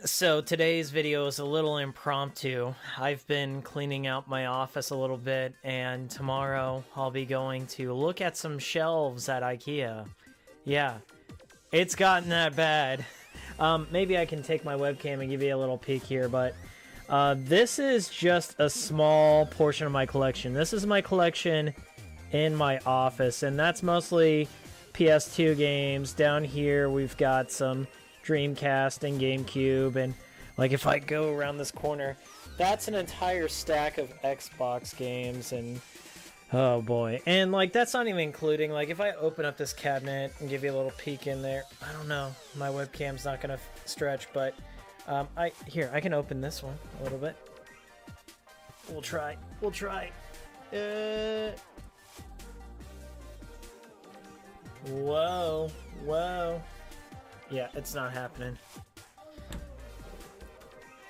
So today's video is a little impromptu. I've been cleaning out my office a little bit, and tomorrow I'll be going to look at some shelves at IKEA. Yeah, it's gotten that bad. Maybe I can take my webcam and give you a little peek here, but this is just a small portion of my collection. This is my collection in my office, and that's mostly PS2 games. Down here we've got some Dreamcast and GameCube, and like if I go around this corner, that's an entire stack of Xbox games, and oh boy. And like that's not even including, like if I open up this cabinet and give you a little peek in there, I don't know, my webcam's not gonna stretch, but I can open this one a little bit. We'll try. Whoa. Yeah, it's not happening.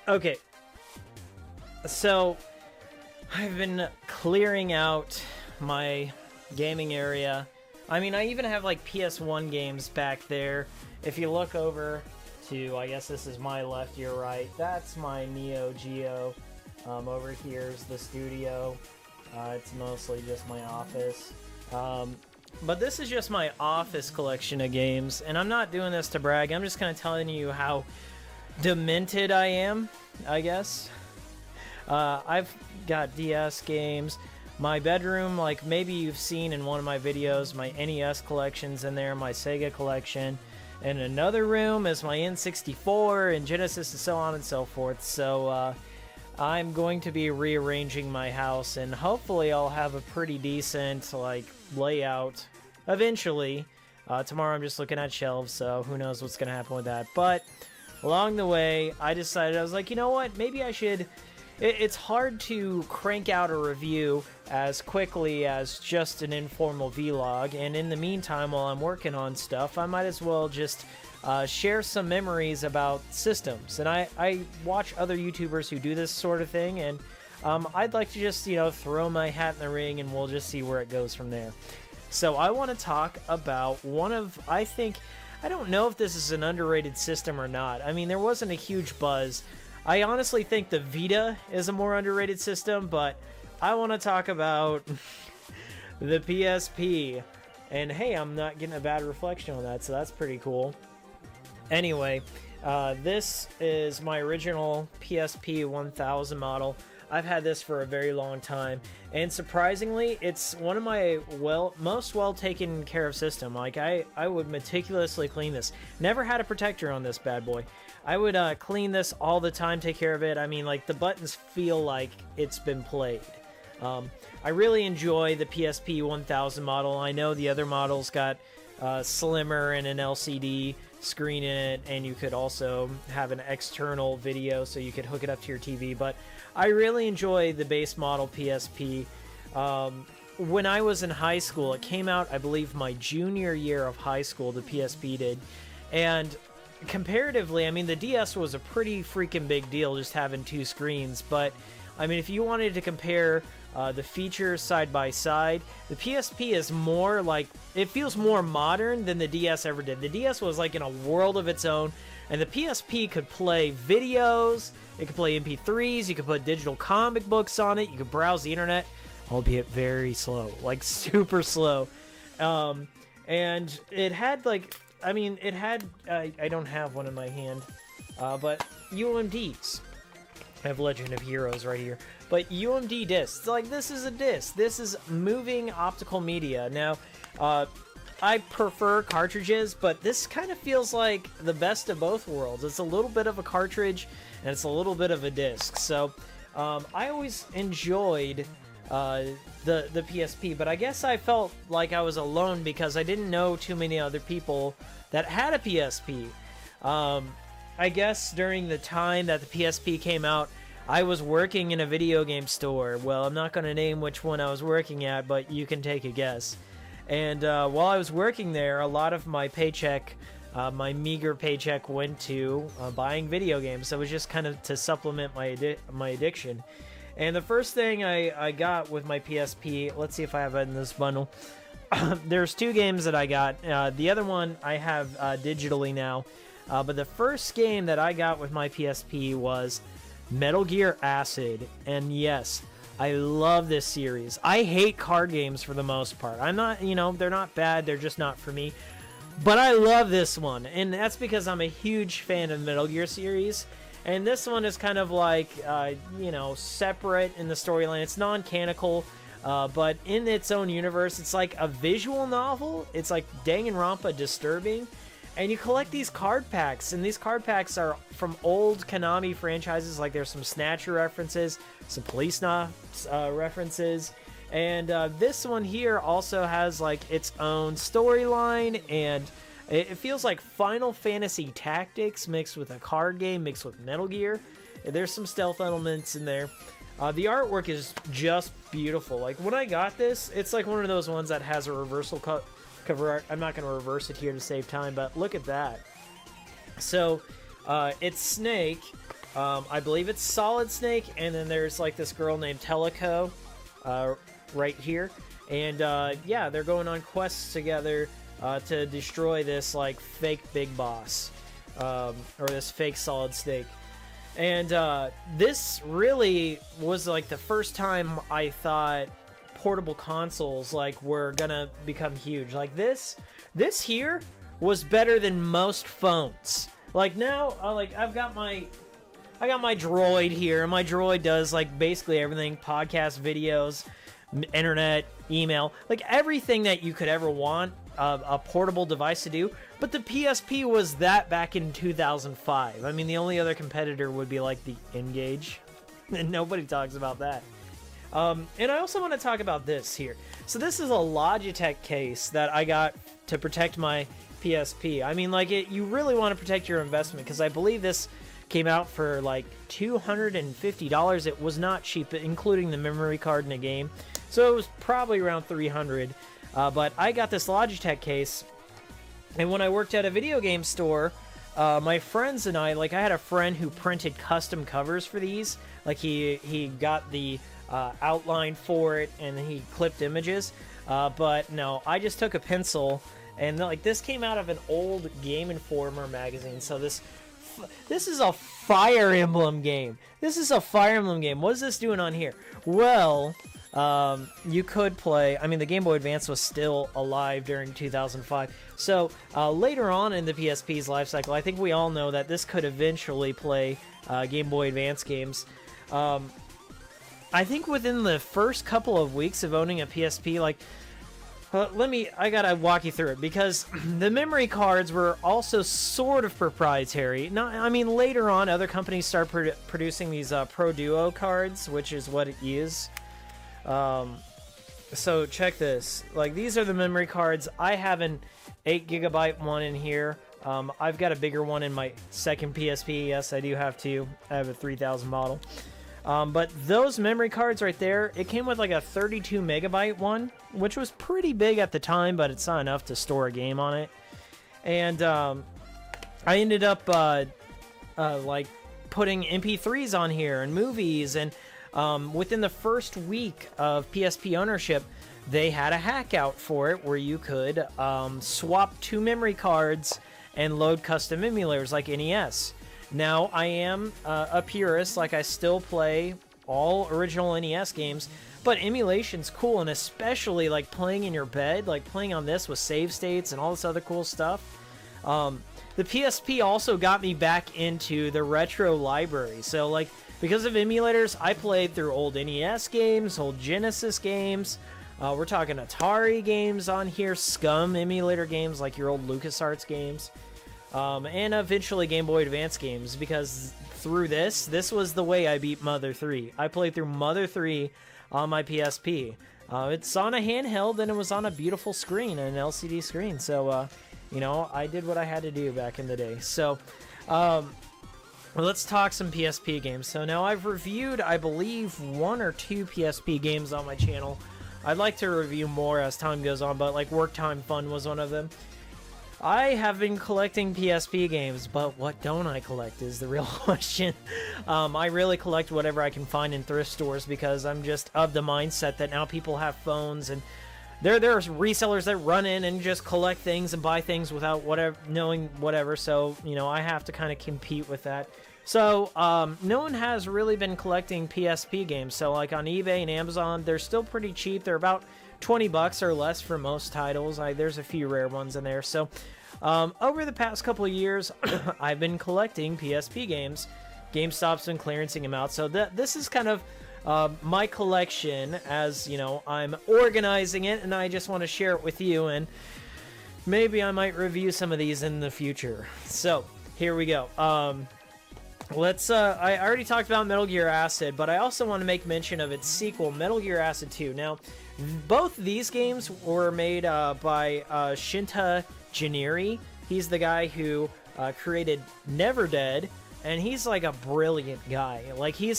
Okay. So, I've been clearing out my gaming area. I mean, I even have like PS1 games back there. If you look over to, I guess this is my left, your right, that's my Neo Geo. Over here's the studio. It's mostly just my office. But this is just my office collection of games, and I'm not doing this to brag. I'm just kind of telling you how demented I am, I guess. I've got DS games. My bedroom, like maybe you've seen in one of my videos, my NES collection's in there, my Sega collection. And another room is my N64 and Genesis and so on and so forth. So I'm going to be rearranging my house, and hopefully I'll have a pretty decent like layout eventually. Tomorrow I'm just looking at shelves, so who knows what's gonna happen with that. But along the way I decided, I was like, you know what, maybe I should, it's hard to crank out a review as quickly as just an informal vlog, and in the meantime while I'm working on stuff, I might as well just share some memories about systems. And I watch other YouTubers who do this sort of thing, and I'd like to just, throw my hat in the ring, and we'll just see where it goes from there. So I want to talk about one of, I don't know if this is an underrated system or not. I mean, there wasn't a huge buzz. I honestly think the Vita is a more underrated system, but I want to talk about the PSP. And hey, I'm not getting a bad reflection on that, so that's pretty cool. Anyway, this is my original PSP 1000 model. I've had this for a very long time, and surprisingly, it's one of my most well taken care of system. Like I would meticulously clean this. Never had a protector on this bad boy. I would clean this all the time, take care of it. I mean, like the buttons feel like it's been played. I really enjoy the PSP 1000 model. I know the other models got slimmer and an LCD screen in it, and you could also have an external video so you could hook it up to your TV, but I really enjoy the base model PSP. When I was in high school, it came out, I believe, my junior year of high school, the PSP did, and comparatively, I mean, the DS was a pretty freaking big deal just having two screens, but I mean, if you wanted to compare the features side by side, the PSP is more like, it feels more modern than the DS ever did. The DS was like in a world of its own, and the PSP could play videos, it could play MP3s, you could put digital comic books on it, you could browse the internet, albeit very slow, like super slow. And it had like, I mean, it had, I don't have one in my hand, but UMDs. I have Legend of Heroes right here. But UMD discs, like this is a disc. This is moving optical media. Now, I prefer cartridges, but this kind of feels like the best of both worlds. It's a little bit of a cartridge, and it's a little bit of a disc. So, I always enjoyed the PSP, but I guess I felt like I was alone because I didn't know too many other people that had a PSP. I guess during the time that the PSP came out, I was working in a video game store. Well, I'm not going to name which one I was working at, but you can take a guess. And while I was working there, a lot of my paycheck, my meager paycheck, went to buying video games. So it was just kind of to supplement my addiction. And the first thing I got with my PSP, let's see if I have it in this bundle. There's two games that I got. The other one I have digitally now. But the first game that I got with my PSP was Metal Gear Acid, and yes, I love this series. I hate card games for the most part. I'm not, you know, they're not bad, they're just not for me. But I love this one, and that's because I'm a huge fan of the Metal Gear series. And this one is kind of like, you know, separate in the storyline. It's non-canonical, but in its own universe, it's like a visual novel. It's like Danganronpa disturbing. And you collect these card packs, and these card packs are from old Konami franchises. Like there's some Snatcher references, some Police references. And this one here also has like its own storyline, and it feels like Final Fantasy Tactics mixed with a card game, mixed with Metal Gear. There's some stealth elements in there. The artwork is just beautiful. Like when I got this, it's like one of those ones that has a reversal cover art. I'm not going to reverse it here to save time, but look at that. So it's Snake. I believe it's Solid Snake, and then there's like this girl named Teleco right here. And yeah, they're going on quests together to destroy this like fake big boss, or this fake Solid Snake. And this really was like the first time I thought portable consoles like were gonna become huge. Like this here was better than most phones. Like now, like I got my Droid here, and my Droid does like basically everything: podcast, videos, internet, email, like everything that you could ever want a portable device to do. But the PSP was that back in 2005. I mean, the only other competitor would be like the N-Gage, and nobody talks about that. And I also want to talk about this here. So this is a Logitech case that I got to protect my PSP. I mean, like, you really want to protect your investment, because I believe this came out for like $250. It was not cheap, including the memory card in the game. So it was probably around $300. But I got this Logitech case, and when I worked at a video game store, my friends and I had a friend who printed custom covers for these. Like he got the outline for it, and he clipped images. But no, I just took a pencil, and like this came out of an old Game Informer magazine. So this is a Fire Emblem game. This is a Fire Emblem game. What is this doing on here? Well, you could play. I mean, the Game Boy Advance was still alive during 2005. So later on in the PSP's life cycle, I think we all know that this could eventually play Game Boy Advance games. I think within the first couple of weeks of owning a PSP, like, I gotta walk you through it, because the memory cards were also sort of proprietary. I mean, later on, other companies start producing these Pro Duo cards, which is what it is. So check this. Like, these are the memory cards. I have an 8GB one in here. I've got a bigger one in my second PSP. Yes, I do have two. I have a 3000 model. But those memory cards right there, it came with like a 32MB one, which was pretty big at the time, but it's not enough to store a game on it. And I ended up like putting MP3s on here and movies, and within the first week of PSP ownership, they had a hack out for it where you could swap two memory cards and load custom emulators like NES. Now, I am a purist. Like, I still play all original NES games, but emulation's cool, and especially like playing in your bed, like playing on this with save states and all this other cool stuff. The PSP also got me back into the retro library. So, like, because of emulators, I played through old NES games, old Genesis games. We're talking Atari games on here, Scum emulator games like your old LucasArts games. And eventually Game Boy Advance games, because through this was the way I beat Mother 3. I played through Mother 3 on my PSP. It's on a handheld, and it was on a beautiful screen, an LCD screen. So, you know, I did what I had to do back in the day. So, let's talk some PSP games. So now I've reviewed, I believe, 1 or 2 PSP games on my channel. I'd like to review more as time goes on, but like Work Time Fun was one of them. I have been collecting PSP games, but what don't I collect is the real question. I really collect whatever I can find in thrift stores, because I'm just of the mindset that now people have phones, and there are resellers that run in and just collect things and buy things without knowing whatever. So, you know, I have to kind of compete with that. So, no one has really been collecting PSP games. So, like on eBay and Amazon, they're still pretty cheap. They're about $20 or less for most titles. There's a few rare ones in there. So, over the past couple of years, I've been collecting PSP games. GameStop's been clearancing them out. So, this is kind of my collection, as you know, I'm organizing it, and I just want to share it with you, and maybe I might review some of these in the future. So here we go. I already talked about Metal Gear Acid, but I also want to make mention of its sequel, Metal Gear Acid 2. Now, both these games were made by Shinta Jiniri. He's the guy who created Never Dead, and he's like a brilliant guy. Like, he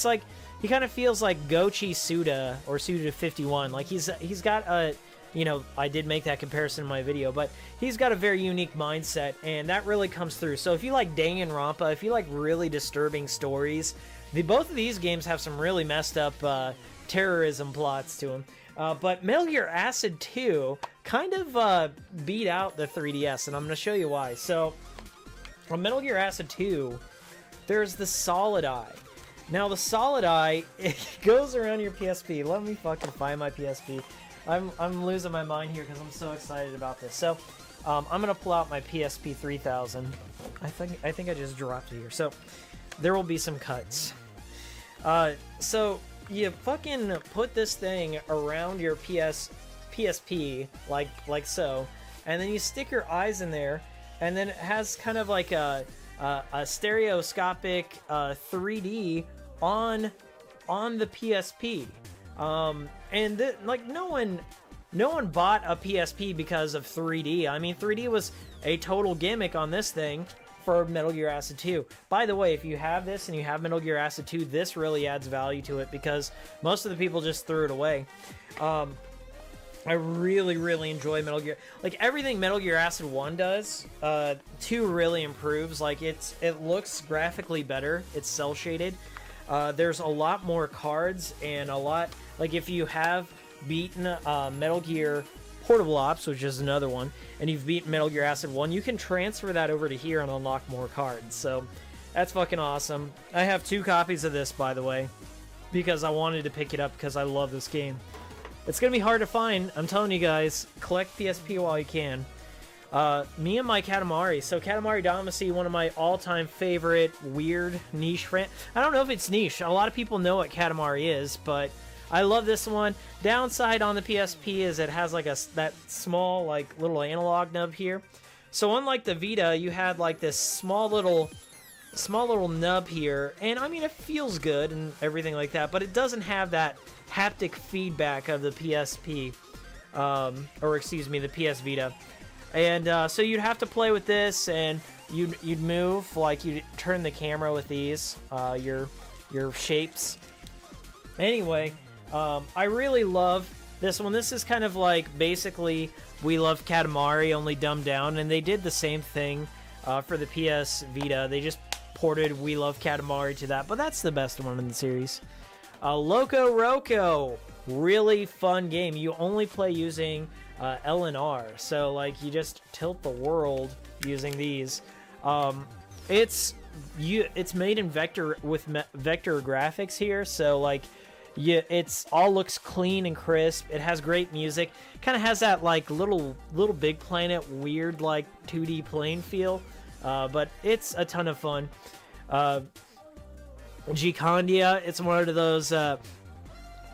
kind of feels like Goichi Suda or Suda 51. Like, he's got a, you know, I did make that comparison in my video, but he's got a very unique mindset, and that really comes through. So if you like Danganronpa, if you like really disturbing stories, both of these games have some really messed up terrorism plots to them. But Metal Gear Acid 2 kind of beat out the 3DS, and I'm going to show you why. So on Metal Gear Acid 2, there's the Solid Eye. Now, the Solid Eye, it goes around your PSP. Let me fucking find my PSP. I'm losing my mind here because I'm so excited about this. So, I'm going to pull out my PSP 3000. I think I just dropped it here. So, there will be some cuts. So, you fucking put this thing around your PSP, like so, and then you stick your eyes in there, and then it has kind of like a stereoscopic 3D on the PSP, and like no one bought a PSP because of 3D. I mean, 3D was a total gimmick on this thing for Metal Gear Acid 2. By the way, if you have this and you have Metal Gear Acid 2, this really adds value to it because most of the people just threw it away. I really enjoy Metal Gear. Like, everything Metal Gear Acid 1 does, 2 really improves. Like, it looks graphically better. It's cel-shaded. There's a lot more cards, and a lot... Like, if you have beaten Metal Gear Portable Ops, which is another one, and you've beaten Metal Gear Acid 1, you can transfer that over to here and unlock more cards. So, that's fucking awesome. I have 2 copies of this, by the way, because I wanted to pick it up because I love this game. It's going to be hard to find. I'm telling you guys, collect PSP while you can. Me and my Katamari. So Katamari Damacy, one of my all-time favorite weird niche I don't know if it's niche. A lot of people know what Katamari is, but I love this one. Downside on the PSP is it has like that small like little analog nub here. So unlike the Vita, you had like this small little nub here, and I mean, it feels good and everything like that, but it doesn't have that haptic feedback of the PSP, or excuse me, the PS Vita. And so you'd have to play with this, and you'd move, like you'd turn the camera with these, your shapes. Anyway, I really love this one. This is kind of like basically We Love Katamari, only dumbed down, and they did the same thing for the PS Vita. They just ported We Love Katamari to that, but that's the best one in the series. Loco Roco, really fun game. You only play using L and R, so like you just tilt the world using these. It's made in vector with vector graphics here, so like it's all looks clean and crisp. It has great music. Kind of has that like little Big Planet weird like 2D plane feel, but it's a ton of fun. Geekin, it's one of those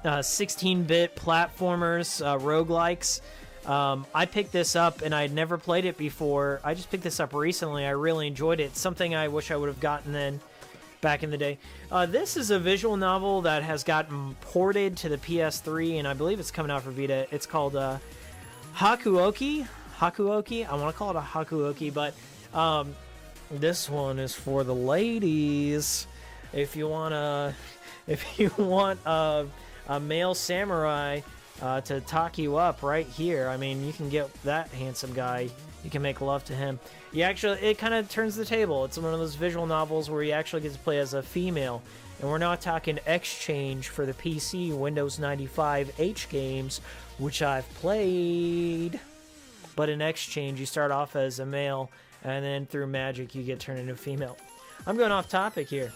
16-bit platformers, roguelikes. I picked this up, and I had never played it before. I just picked this up recently. I really enjoyed it. It's something I wish I would have gotten then back in the day. This is a visual novel that has gotten ported to the PS3, and I believe it's coming out for Vita. It's called Hakuoki. I want to call it a Hakuoki, but this one is for the ladies. If you want a male samurai to talk you up right here. I mean, you can get that handsome guy. You can make love to him. You actually, it kind of turns the table. It's one of those visual novels where you actually get to play as a female. And we're not talking Exchange for the PC, Windows 95 H games, which I've played. But in Exchange, you start off as a male, and then through magic, you get turned into a female. I'm going off topic here.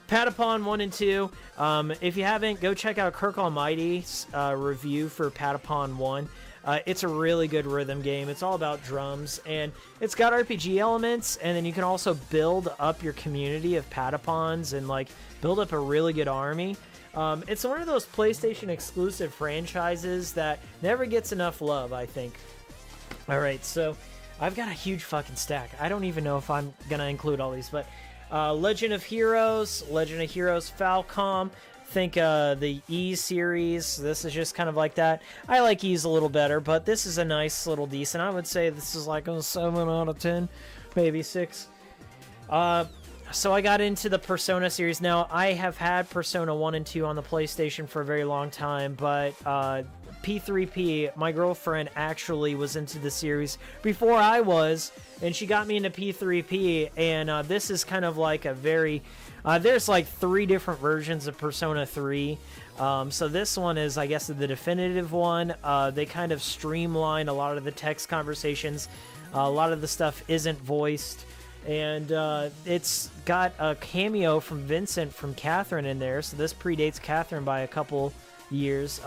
Patapon 1 and 2. If you haven't, go check out Kirk Almighty's review for Patapon 1. It's a really good rhythm game. It's all about drums, and it's got RPG elements, and then you can also build up your community of Patapons and like build up a really good army. It's one of those PlayStation exclusive franchises that never gets enough love, I think. Alright, so I've got a huge fucking stack. I don't even know if I'm gonna include all these, but Legend of Heroes Falcom. Think the E series. This is just kind of like that. I like E's a little better, but this is a nice little decent. I would say this is like a 7 out of 10, maybe 6. So I got into the Persona series. Now, I have had Persona 1 and 2 on the PlayStation for a very long time, but P3P, my girlfriend actually was into the series before I was, and she got me into P3P, and this is kind of like a very... there's like 3 different versions of Persona 3. So this one is, I guess, the definitive one. They kind of streamline a lot of the text conversations. A lot of the stuff isn't voiced. And it's got a cameo from Vincent from Catherine in there. So this predates Catherine by a couple years.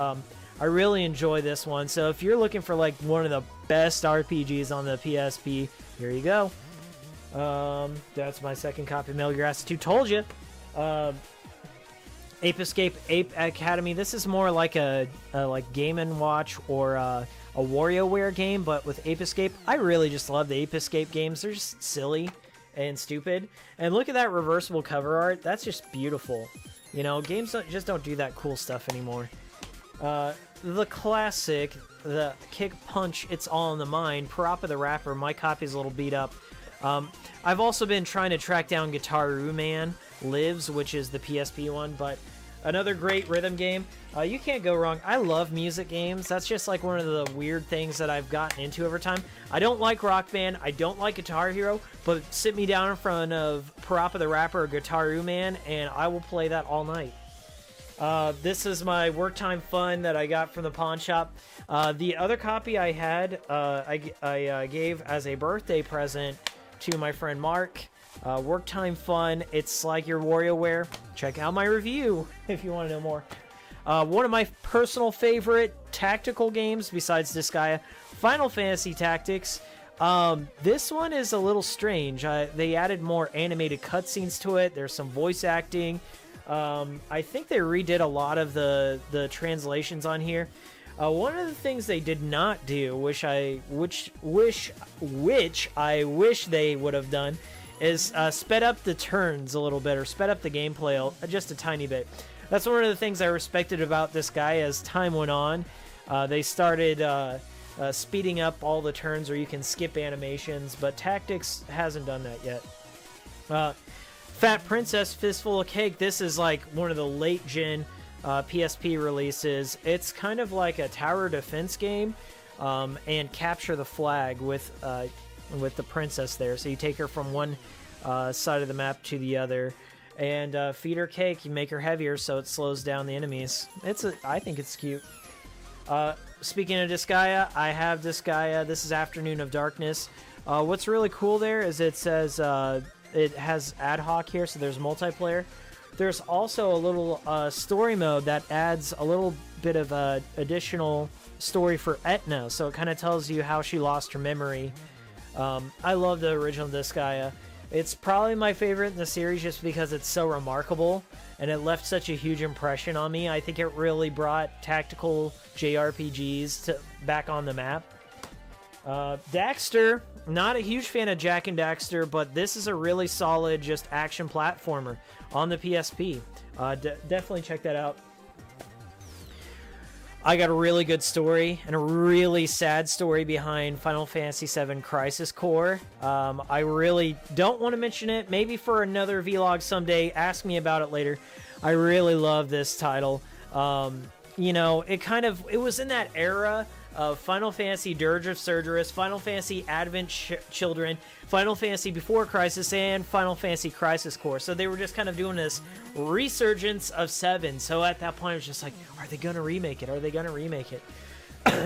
I really enjoy this one. So if you're looking for like one of the best RPGs on the PSP, here you go. That's my second copy of Metal Gear Acid 2. Told you. Ape Escape, Ape Academy. This is more like a like Game & Watch or a WarioWare game, but with Ape Escape. I really just love the Ape Escape games. They're just silly and stupid. And look at that reversible cover art. That's just beautiful. You know, games just don't do that cool stuff anymore. The classic, the Kick Punch, It's All in the Mind. Parappa the Rapper. My copy's a little beat up. I've also been trying to track down Guitar Man Lives, which is the PSP one, but another great rhythm game. You can't go wrong. I love music games. That's just like one of the weird things that I've gotten into over time. I don't like Rock Band. I don't like Guitar Hero, but sit me down in front of Parappa the Rapper or Guitar Man, and I will play that all night. This is my work time fun that I got from the pawn shop. The other copy I had, I gave as a birthday present to my friend Mark. Work time fun. It's like your WarioWare. Check out my review if you want to know more. One of my personal favorite tactical games besides Disgaea, Final Fantasy Tactics. This one is a little strange. They added more animated cutscenes to it. There's some voice acting. I think they redid a lot of the translations on here. One of the things they did not do, which I wish they would have done, is sped up the turns a little bit, or sped up the gameplay just a tiny bit. That's one of the things I respected about this guy as time went on. They started speeding up all the turns, or you can skip animations, but Tactics hasn't done that yet. Fat Princess Fistful of Cake. This is like one of the late gen PSP releases. It's kind of like a tower defense game, and capture the flag with the princess there. So you take her from one side of the map to the other, and feed her cake. You make her heavier so it slows down the enemies. I think it's cute. Speaking of Disgaea, I have Disgaea. This is Afternoon of Darkness. What's really cool there is it says it has ad hoc here, so there's multiplayer. There's also a little story mode that adds a little bit of additional story for Etna, so it kind of tells you how she lost her memory. I love the original Disgaea. It's probably my favorite in the series just because it's so remarkable, and it left such a huge impression on me. I think it really brought tactical JRPGs back on the map. Daxter, not a huge fan of Jak and Daxter, but this is a really solid just action platformer on the PSP. Definitely check that out. I got a really good story and a really sad story behind Final Fantasy VII Crisis Core. I really don't want to mention it. Maybe for another vlog someday. Ask me about it later. I really love this title. you know, it was in that era of Final Fantasy Dirge of Cerberus, Final Fantasy Advent Children, Final Fantasy Before Crisis, and Final Fantasy Crisis Core. So they were just kind of doing this resurgence of 7. So at that point, it was just like, are they going to remake it? Are they going to remake it?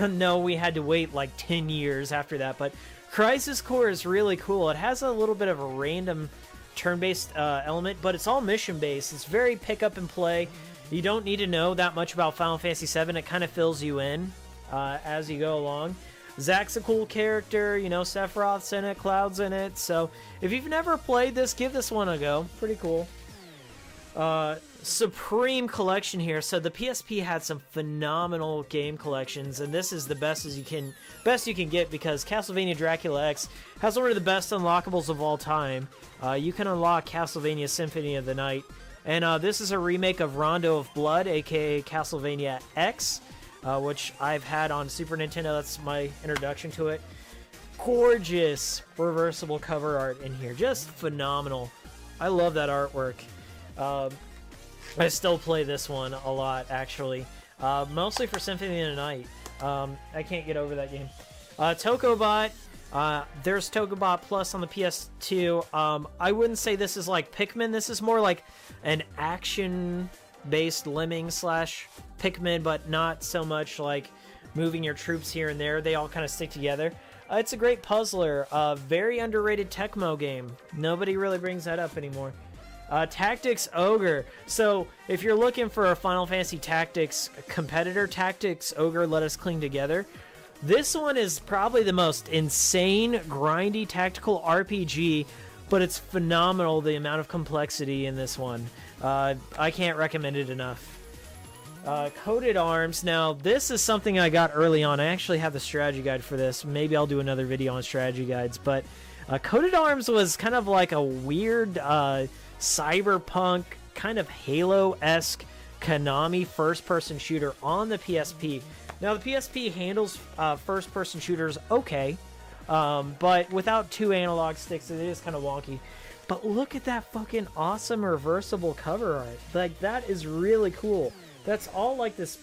No, we had to wait like 10 years after that. But Crisis Core is really cool. It has a little bit of a random turn-based element, but it's all mission-based. It's very pick up and play. You don't need to know that much about Final Fantasy VII. It kind of fills you in as you go along. Zack's a cool character, you know, Sephiroth's in it, Cloud's in it. So if you've never played this, give this one a go. Pretty cool. Supreme collection here. So the PSP had some phenomenal game collections, and this is the best you can get, because Castlevania Dracula X has one of the best unlockables of all time. You can unlock Castlevania Symphony of the Night, and this is a remake of Rondo of Blood, aka Castlevania X, which I've had on Super Nintendo. That's my introduction to it. Gorgeous reversible cover art in here, just phenomenal. I love that artwork. I still play this one a lot, actually. Mostly for Symphony of the Night. I can't get over that game. Tokobot. There's Tokobot Plus on the PS2. I wouldn't say this is like Pikmin. This is more like an action-based Lemming / Pikmin, but not so much like moving your troops here and there. They all kind of stick together. It's a great puzzler. Very underrated Tecmo game. Nobody really brings that up anymore. Tactics Ogre. So if you're looking for a Final Fantasy Tactics competitor, Tactics Ogre Let Us Cling Together. This one is probably the most insane, grindy tactical RPG, but it's phenomenal, the amount of complexity in this one. I can't recommend it enough. Coded Arms. Now, this is something I got early on. I actually have the strategy guide for this. Maybe I'll do another video on strategy guides, but Coded Arms was kind of like a weird cyberpunk, kind of Halo-esque Konami first-person shooter on the PSP. Now, the PSP handles first-person shooters okay, but without 2 analog sticks, it is kind of wonky. But look at that fucking awesome reversible cover art. Like, that is really cool. That's all like this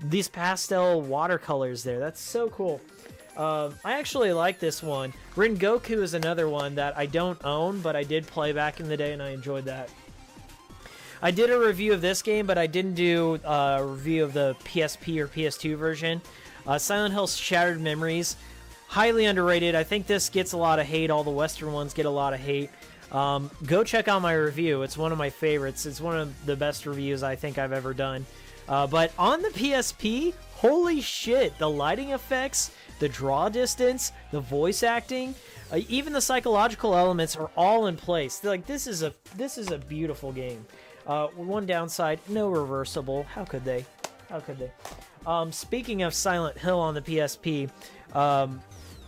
these pastel watercolors there. That's so cool. I actually like this one. Rengoku is another one that I don't own, but I did play back in the day, and I enjoyed that. I did a review of this game, but I didn't do a review of the PSP or PS2 version. Silent Hill Shattered Memories. Highly underrated. I think this gets a lot of hate. All the Western ones get a lot of hate. Go check out my review. It's one of my favorites. It's one of the best reviews I think I've ever done. But on the PSP, holy shit, the lighting effects, the draw distance, the voice acting, even the psychological elements are all in place. Like, this is a beautiful game. One downside, no reversible. How could they? How could they? Speaking of Silent Hill on the PSP,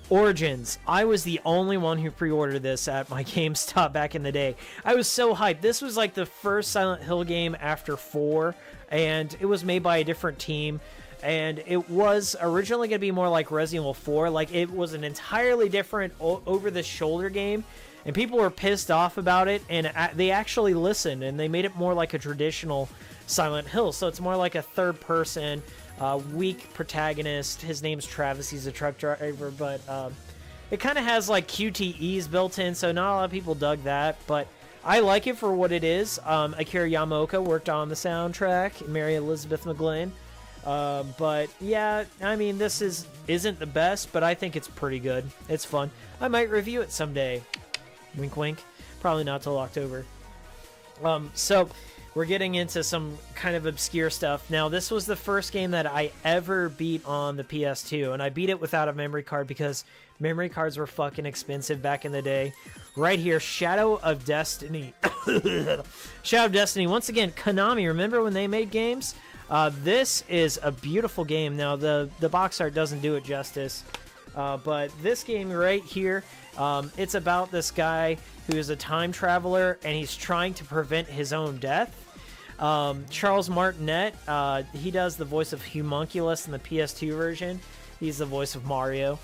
Origins. I was the only one who pre-ordered this at my GameStop back in the day. I was so hyped. This was like the first Silent Hill game after 4, and it was made by a different team. And it was originally going to be more like Resident Evil 4. Like, it was an entirely different over-the-shoulder game, and people were pissed off about it, and they actually listened, and they made it more like a traditional Silent Hill. So it's more like a third-person, weak protagonist. His name's Travis. He's a truck driver, but it kind of has like QTEs built in, so not a lot of people dug that, but I like it for what it is. Akira Yamaoka worked on the soundtrack, Mary Elizabeth McGlynn. But yeah, I mean, this isn't the best, but I think it's pretty good. It's fun. I might review it someday. Wink wink. Probably not till October. So we're getting into some kind of obscure stuff. Now, this was the first game that I ever beat on the PS2, and I beat it without a memory card because memory cards were fucking expensive back in the day. Right here, Shadow of Destiny. Shadow of Destiny. Once again, Konami. Remember when they made games? This is a beautiful game. Now, the box art doesn't do it justice, but this game right here, it's about this guy who is a time traveler, and he's trying to prevent his own death. Charles Martinet, he does the voice of Homunculus in the PS2 version. He's the voice of Mario.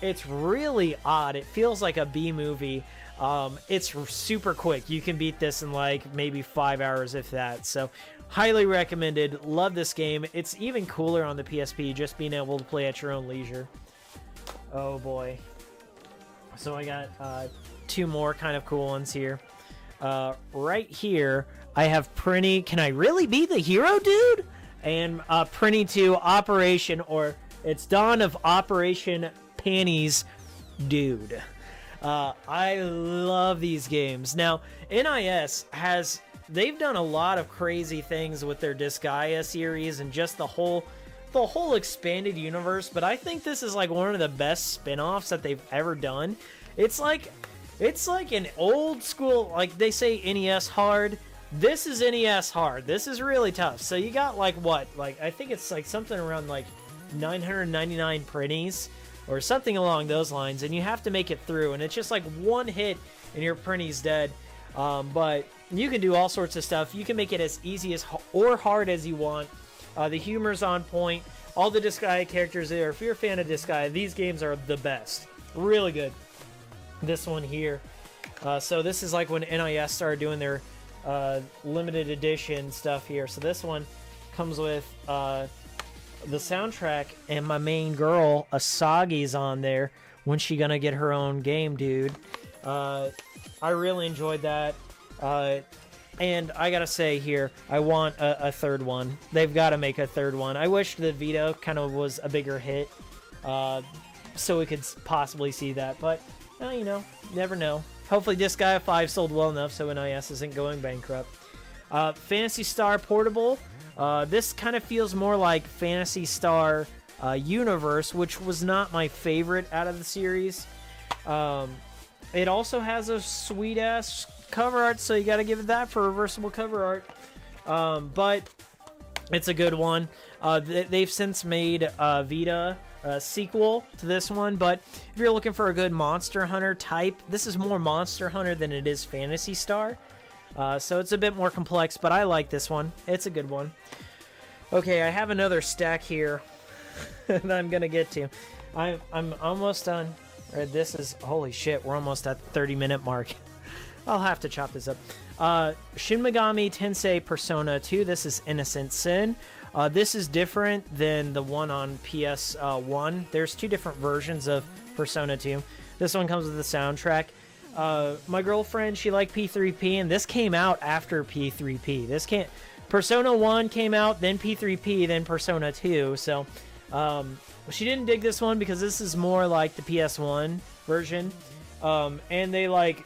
It's really odd. It feels like a B-movie. It's super quick. You can beat this in like maybe 5 hours, if that. So Highly recommended. Love this game. It's even cooler on the PSP, just being able to play at your own leisure. Oh boy. So I got 2 more kind of cool ones here. Right here, I have Prinny. Can I really be the hero, dude? And Prinny 2 Operation, or it's Dawn of Operation Panties, dude. I love these games. Now, NIS they've done a lot of crazy things with their Disgaea series and just the whole expanded universe, but I think this is like one of the best spin-offs that they've ever done. It's like an old school, like they say NES hard. This is NES hard. This is really tough. So you got like what? Like I think it's like something around like 999 Prinnies or something along those lines, and you have to make it through, and it's just like one hit and your Prinny's dead. But you can do all sorts of stuff. You can make it as easy as or hard as you want. The humor's on point. All the Disgaea characters there. If you're a fan of Disgaea, these games are the best. Really good. This one here. So this is like when NIS started doing their limited edition stuff here. So this one comes with the soundtrack, and my main girl Asagi's on there. When's she gonna get her own game, dude? I really enjoyed that. And I gotta say here, I want a third one. They've got to make a third one. I wish the Vita kind of was a bigger hit, so we could possibly see that. But, you know, never know. Hopefully Disgaea 5 sold well enough so NIS isn't going bankrupt. Phantasy Star Portable. This kind of feels more like Phantasy Star Universe, which was not my favorite out of the series. It also has a sweet-ass cover art, so you got to give it that for reversible cover art. But it's a good one. They've since made a Vita sequel to this one, but if you're looking for a good Monster Hunter type, this is more Monster Hunter than it is Phantasy Star. So it's a bit more complex, but I like this one. It's a good one. Okay, I have another stack here that I'm going to get to. I'm almost done. This is, holy shit, we're almost at the 30-minute mark. I'll have to chop this up. Shin Megami Tensei Persona 2. This is Innocent Sin. This is different than the one on PS1. There's 2 different versions of Persona 2. This one comes with the soundtrack. My girlfriend, she liked P3P, and this came out after P3P. Persona 1 came out, then P3P, then Persona 2. So, she didn't dig this one because this is more like the PS1 version. And they like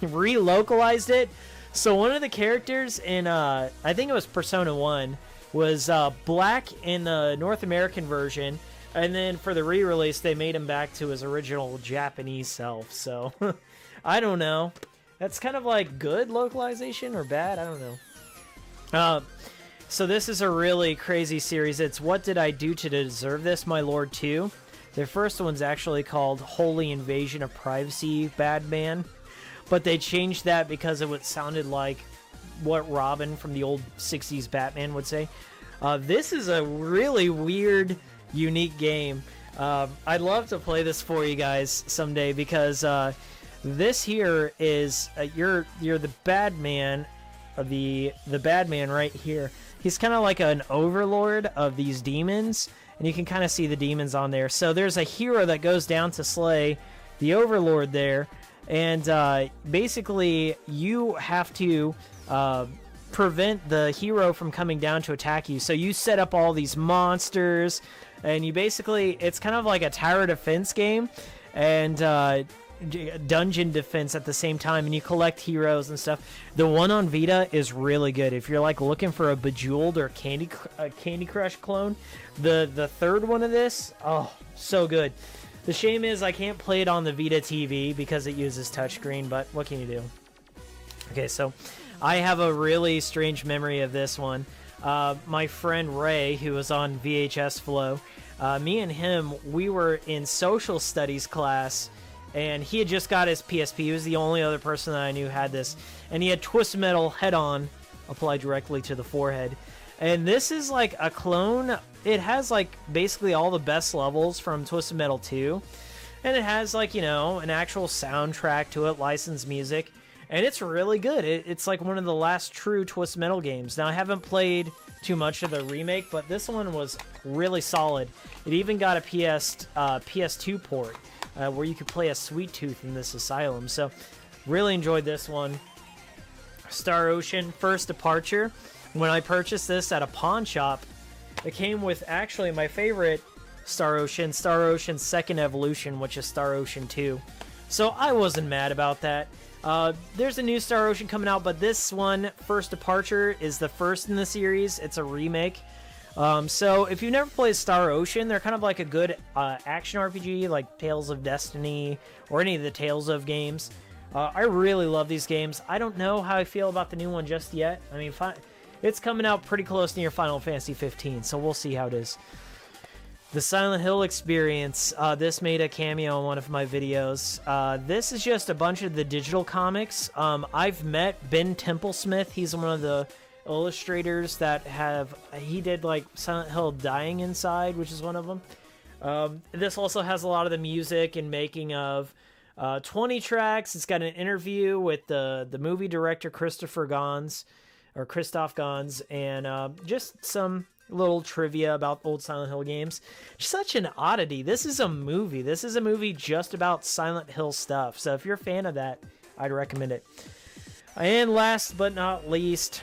relocalized it. So one of the characters in I think it was Persona 1 was black in the North American version, and then for the re-release they made him back to his original Japanese self. So I don't know. That's kind of like good localization or bad, I don't know. So this is a really crazy series. It's What Did I Do to Deserve This, My Lord 2. Their first one's actually called Holy Invasion of Privacy, Bad Man. But they changed that because it sounded like what Robin from the old 60s Batman would say. This is a really weird, unique game. I'd love to play this for you guys someday because this here is, you're the bad man, the bad man right here. He's kind of like an overlord of these demons, and you can kind of see the demons on there. So there's a hero that goes down to slay the overlord there, and basically you have to prevent the hero from coming down to attack you. So you set up all these monsters, and you basically, it's kind of like a tower defense game, and dungeon defense at the same time, and you collect heroes and stuff. The one on Vita is really good if you're like looking for a Bejeweled or Candy Crush clone. The third one of this, oh, so good. The shame is I can't play it on the Vita TV because it uses touchscreen, but what can you do? Okay, so I have a really strange memory of this one. My friend Ray, who was on VHS Flow, me and him, we were in social studies class, and he had just got his PSP. He was the only other person that I knew had this. And he had Twist Metal Head-On applied directly to the forehead. And this is like a clone. It has like basically all the best levels from Twisted Metal 2. And it has like, you know, an actual soundtrack to it, licensed music. and it's really good. It's like one of the last true Twist Metal games. Now, I haven't played too much of the remake, but this one was really solid. It even got a PS2 port where you could play a Sweet Tooth in this asylum. So, really enjoyed this one. Star Ocean First Departure. When I purchased this at a pawn shop, it came with actually my favorite Star Ocean Second Evolution, which is Star Ocean 2. So I wasn't mad about that. There's a new Star Ocean coming out, but this one, First Departure, is the first in the series. It's a remake. So if you've never played Star Ocean, they're kind of like a good action RPG, like Tales of Destiny or any of the Tales of games. I really love these games. I don't know how I feel about the new one just yet. I mean, it's coming out pretty close near Final Fantasy 15, so we'll see how it is. The Silent Hill experience. This made a cameo in one of my videos. This is just a bunch of the digital comics. I've met Ben Templesmith. He's one of the illustrators that he did like Silent Hill Dying Inside, which is one of them. This also has a lot of the music and making of 20 tracks. It's got an interview with the movie director Christoph Gans, and just some little trivia about old Silent Hill games. Such an oddity. This is a movie. This is a movie just about Silent Hill stuff. So if you're a fan of that, I'd recommend it. And last but not least,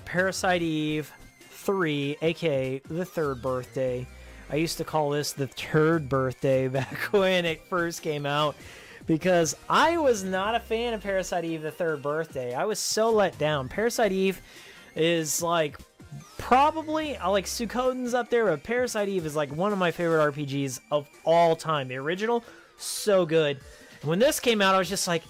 Parasite Eve 3, aka the third birthday. I used to call this the third birthday back when it first came out, because I was not a fan of Parasite Eve the third birthday. I was so let down. Parasite Eve is like probably, like Suikoden's up there, but Parasite Eve is like one of my favorite RPGs of all time. The original, so good. When this came out, I was just like,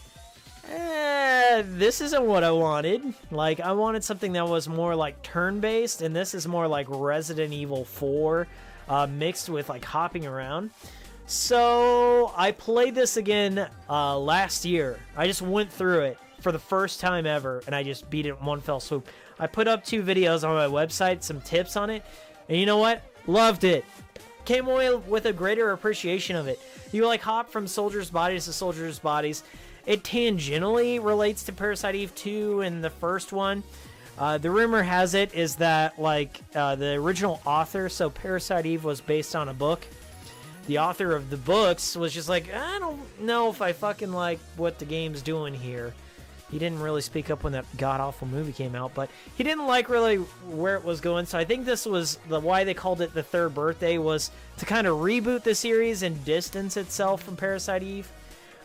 this isn't what I wanted. Like, I wanted something that was more like turn-based, and this is more like Resident Evil 4 mixed with like hopping around. So I played this again last year. I just went through it for the first time ever, and I just beat it in one fell swoop. I put up 2 videos on my website, some tips on it, and you know what? Loved it. Came away with a greater appreciation of it. You like hop from soldiers' bodies to soldiers' bodies. It tangentially relates to Parasite Eve 2 and the first one. The rumor has it is that like the original author, so Parasite Eve was based on a book. The author of the books was just like, I don't know if I fucking like what the game's doing here. He didn't really speak up when that god-awful movie came out, but he didn't like really where it was going. So I think this was why they called it the third birthday, was to kind of reboot the series and distance itself from Parasite Eve.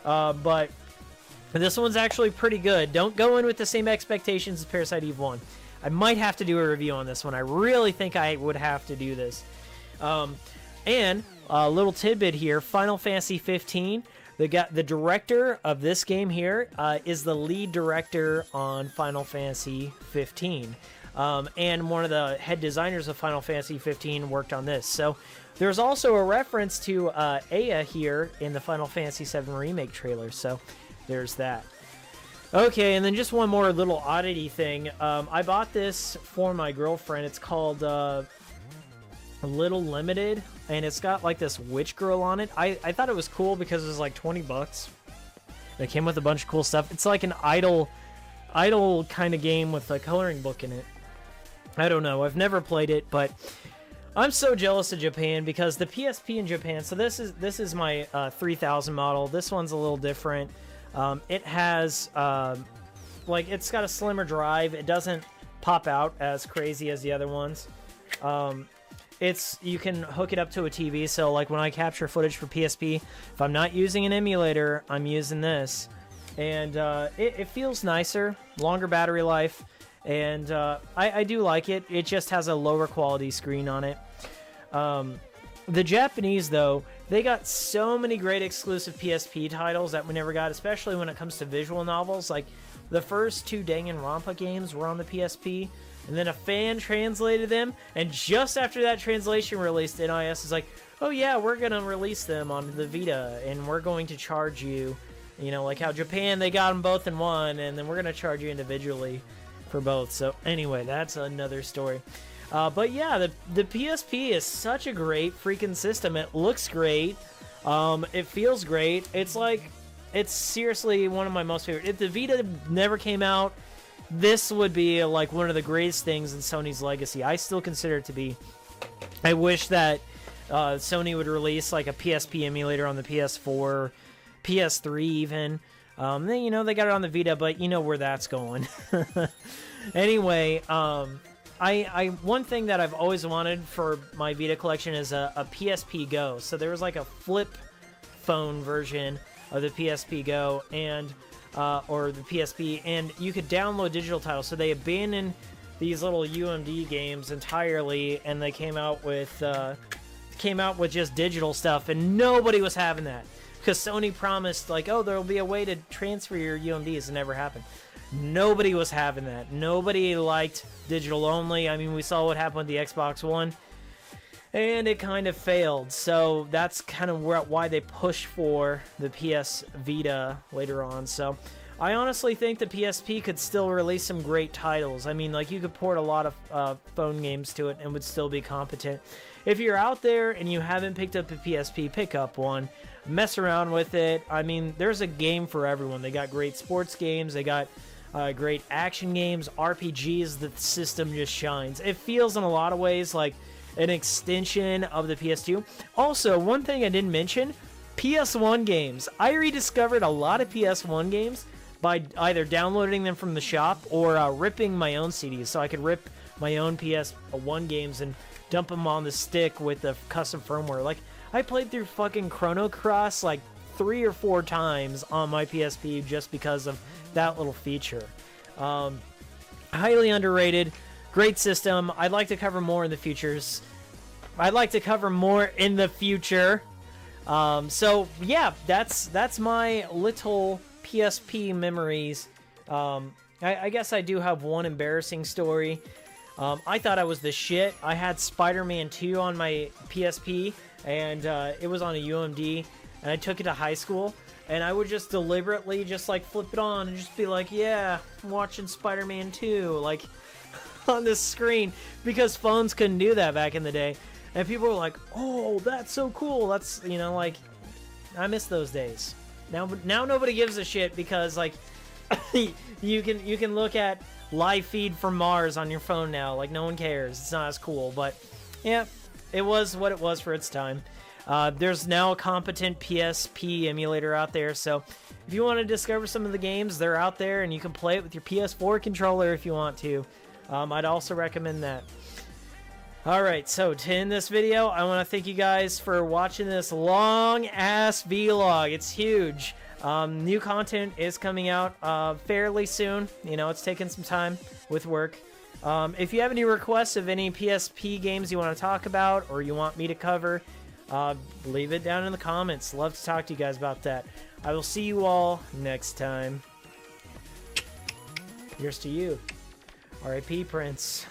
But this one's actually pretty good. Don't go in with the same expectations as Parasite Eve 1. I might have to do a review on this one. I really think I would have to do this. And a little tidbit here, Final Fantasy 15. The director of this game here is the lead director on Final Fantasy 15. And one of the head designers of Final Fantasy 15 worked on this. So there's also a reference to Aya here in the Final Fantasy 7 Remake trailer. So there's that. Okay, and then just one more little oddity thing. I bought this for my girlfriend. It's called Little Limited, and it's got like this witch girl on it. I thought it was cool because it was like 20 bucks. It came with a bunch of cool stuff. It's like an idle kind of game with a coloring book in it. I don't know. I've never played it, but I'm so jealous of Japan because the PSP in Japan. So this is my 3000 model. This one's a little different. It has like it's got a slimmer drive. It doesn't pop out as crazy as the other ones. You can hook it up to a TV, so like when I capture footage for PSP, if I'm not using an emulator, I'm using this. And it feels nicer, longer battery life, and I do like it. It just has a lower quality screen on it. The Japanese, though, they got so many great exclusive PSP titles that we never got, especially when it comes to visual novels. Like, the first 2 Danganronpa games were on the PSP, and then a fan translated them, and just after that translation released, NIS is like, oh yeah, we're going to release them on the Vita, and we're going to charge you, you know, like how Japan, they got them both in one, and then we're going to charge you individually for both. So anyway, that's another story. But yeah, the PSP is such a great freaking system. It looks great. It feels great. It's like, it's seriously one of my most favorite. If the Vita never came out, this would be like one of the greatest things in Sony's legacy. I still consider it to be. I wish that Sony would release like a PSP emulator on the PS4, PS3 even. They, you know, they got it on the Vita, but you know where that's going. Anyway, one thing that I've always wanted for my Vita collection is a PSP Go. So there was like a flip phone version of the PSP Go and or the PSP, and you could download digital titles. So they abandoned these little UMD games entirely, and they came out with just digital stuff, and nobody was having that because Sony promised like, oh, there'll be a way to transfer your UMDs. It never happened. Nobody was having that. Nobody liked digital only. I mean, we saw what happened with the Xbox One, and it kind of failed. So that's kind of why they pushed for the PS Vita later on. So I honestly think the PSP could still release some great titles. I mean, like, you could port a lot of phone games to it and would still be competent. If you're out there and you haven't picked up a PSP, pick up one. Mess around with it. I mean, there's a game for everyone. They got great sports games. They got great action games, RPGs. The system just shines. It feels in a lot of ways like an extension of the PS2. Also, one thing I didn't mention, PS1 games. I rediscovered a lot of PS1 games by either downloading them from the shop or ripping my own CDs. So I could rip my own PS1 games and dump them on the stick with the custom firmware. Like, I played through fucking Chrono Cross like 3 or 4 times on my PSP just because of that little feature. Highly underrated. Great system. I'd like to cover more in the futures. So yeah, that's my little PSP memories. I guess I do have one embarrassing story. I thought I was the shit. I had Spider-Man 2 on my PSP, and it was on a UMD, and I took it to high school, and I would just deliberately just like flip it on and just be like, yeah, I'm watching Spider-Man 2, like on the screen, because phones couldn't do that back in the day. And people were like, oh, that's so cool. That's, you know, like, I miss those days. Now nobody gives a shit because, like, you can look at live feed from Mars on your phone now. Like, no one cares. It's not as cool. But, yeah, it was what it was for its time. There's now a competent PSP emulator out there. So if you want to discover some of the games, they're out there. And you can play it with your PS4 controller if you want to. I'd also recommend that. Alright, so to end this video, I want to thank you guys for watching this long-ass vlog. It's huge. New content is coming out fairly soon. You know, it's taking some time with work. If you have any requests of any PSP games you want to talk about or you want me to cover, leave it down in the comments. Love to talk to you guys about that. I will see you all next time. Here's to you. R.I.P. Prince.